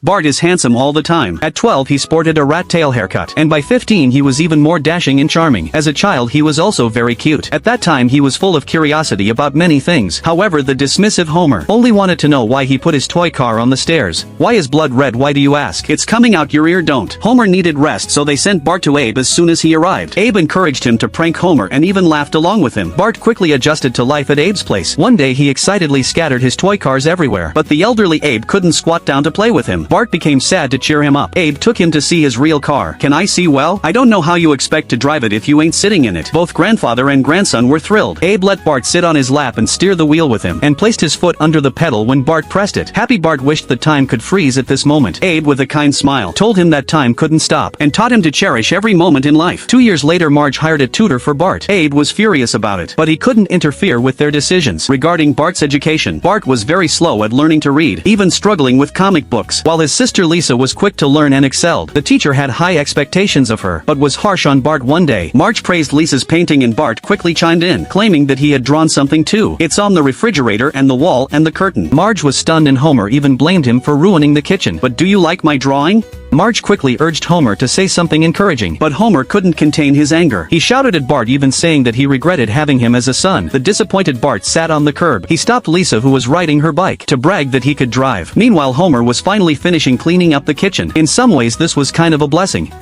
Bart is handsome all the time. At 12 he sported a rat tail haircut, and by 15 he was even more dashing and charming. As a child he was also very cute. At that time he was full of curiosity about many things. However, the dismissive Homer only wanted to know why he put his toy car on the stairs. Why is blood red? Why do you ask? It's coming out your ear, don't. Homer needed rest, so they sent Bart to Abe as soon as he arrived. Abe encouraged him to prank Homer and even laughed along with him. Bart quickly adjusted to life at Abe's place. One day he excitedly scattered his toy cars everywhere, but the elderly Abe couldn't squat down to play with him. Bart became sad to cheer him up. Abe took him to see his real car. Can I see? Well, I don't know how you expect to drive it if you ain't sitting in it. Both grandfather and grandson were thrilled. Abe let Bart sit on his lap and steer the wheel with him, and placed his foot under the pedal when Bart pressed it. Happy Bart wished the time could freeze at this moment. Abe, with a kind smile, told him that time couldn't stop, and taught him to cherish every moment in life. 2 years later Marge hired a tutor for Bart. Abe was furious about it, but he couldn't interfere with their decisions. Regarding Bart's education, Bart was very slow at learning to read, even struggling with comic books, while his sister Lisa was quick to learn and excelled. The teacher had high expectations of her, but was harsh on Bart one day. Marge praised Lisa's painting and Bart quickly chimed in, claiming that he had drawn something too. It's on the refrigerator and the wall and the curtain. Marge was stunned and Homer even blamed him for ruining the kitchen. But do you like my drawing? Marge quickly urged Homer to say something encouraging, but Homer couldn't contain his anger. He shouted at Bart, even saying that he regretted having him as a son. The disappointed Bart sat on the curb. He stopped Lisa, who was riding her bike, to brag that he could drive. Meanwhile Homer was finally finishing cleaning up the kitchen. In some ways this was kind of a blessing.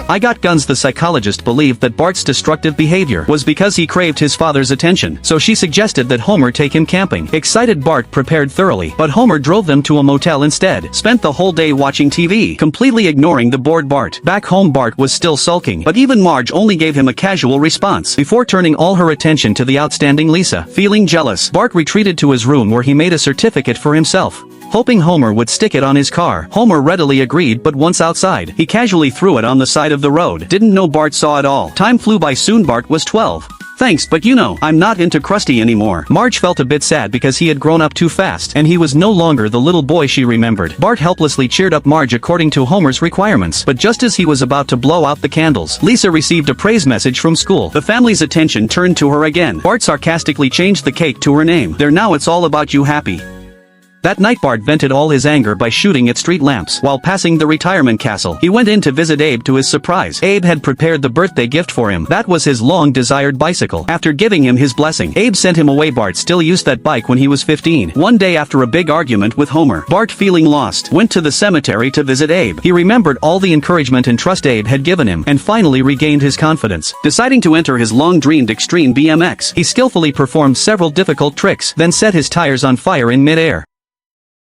I Got Guns. The psychologist believed that Bart's destructive behavior was because he craved his father's attention, so she suggested that Homer take him camping. Excited Bart prepared thoroughly, but Homer drove them to a motel instead. Spent the whole day watching TV, completely ignoring the bored Bart. Back home Bart was still sulking, but even Marge only gave him a casual response, before turning all her attention to the outstanding Lisa. Feeling jealous, Bart retreated to his room where he made a certificate for himself, hoping Homer would stick it on his car. Homer readily agreed, but once outside, he casually threw it on the side of the road. Didn't know Bart saw it all. Time flew by. Soon Bart was 12. Thanks, but you know, I'm not into Krusty anymore. Marge felt a bit sad because he had grown up too fast, and he was no longer the little boy she remembered. Bart helplessly cheered up Marge according to Homer's requirements, but just as he was about to blow out the candles, Lisa received a praise message from school. The family's attention turned to her again. Bart sarcastically changed the cake to her name. There, now it's all about you, Happy. That night Bart vented all his anger by shooting at street lamps. While passing the retirement castle, he went in to visit Abe. To his surprise, Abe had prepared the birthday gift for him. That was his long-desired bicycle. After giving him his blessing, Abe sent him away. Bart still used that bike when he was 15. One day after a big argument with Homer, Bart, feeling lost, went to the cemetery to visit Abe. He remembered all the encouragement and trust Abe had given him, and finally regained his confidence. Deciding to enter his long-dreamed extreme BMX, he skillfully performed several difficult tricks, then set his tires on fire in mid-air.